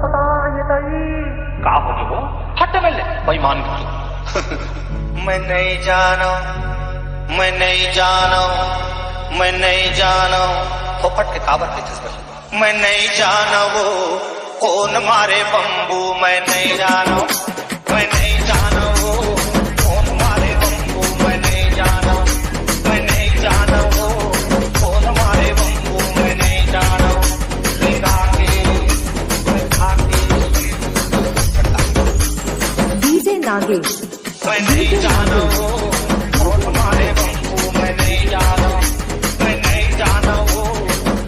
का हो गए वो हट मिले बेईमान मैं नहीं जानो, मैं नहीं जानो, मैं नहीं जानो, फोपट के काबर के जज्बे मैं नहीं जानो वो कौन मारे बम्बू, मैं नहीं जानो, मैं नहीं जानो वो कौन मारे बम्बू, मैं नहीं जानो, मैं नहीं जानो वो कौन मारे बम्बू, मैं नहीं जानो, डीजे नागेश, मैं नहीं जानो वो कौन मारे बम्बू, मैं नहीं जानो, मैं नहीं जानो वो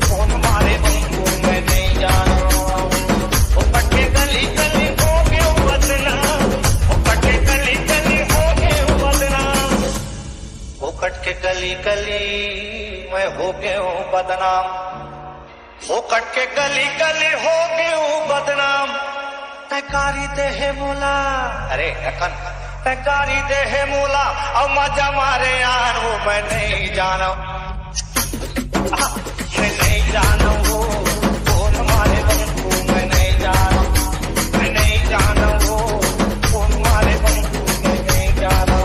कौन मारे बम्बू, मैं नहीं जानो, वो पट्टे गली गली हो गए बदनाम, वो पट्टे गली गली हो गए बदनाम, वो कट के गली गली मैं हो गया हूँ बदनाम, वो कट के गली गली हो गए हूँ बदनाम, तैकारी दे है मोला, अरे अकन तैकारी दे है मोला और मजा मारे यार वो मैं नहीं जानो, मैं नहीं जानो वो कौन मारे बम्बू, मैं नहीं जानो, मैं नहीं जानो वो कौन मारे बम्बू, मैं नहीं जानो।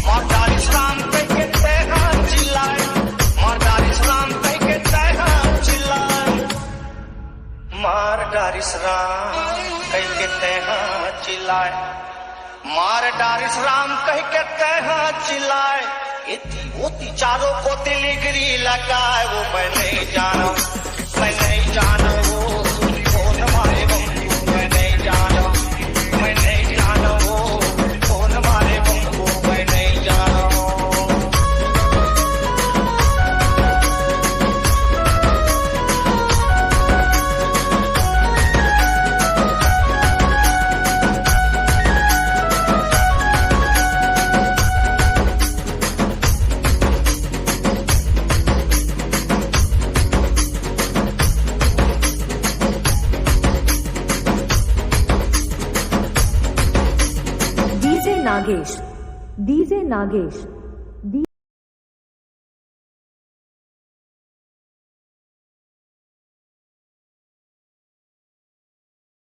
मर्दार इस्लाम कह के तैहा चिल्लाए, मर्दार इस्लाम कह के तैहा चिल्लाए, मर्दार इस्लाम कह के तैहा चिल्लाए, मर्दार इस्लाम कह के तैहा चिल्लाए, इतनी होती चारों को तिलिगरी लगाए, वो मैं नहीं जानो, मैं नहीं जानो वो कौन मारे बम्बू, मैं नहीं जानो, मैं नहीं जानो वो कौन मारे बम्बू, मैं नहीं जानो। DJ Nagesh, DJ Nagesh.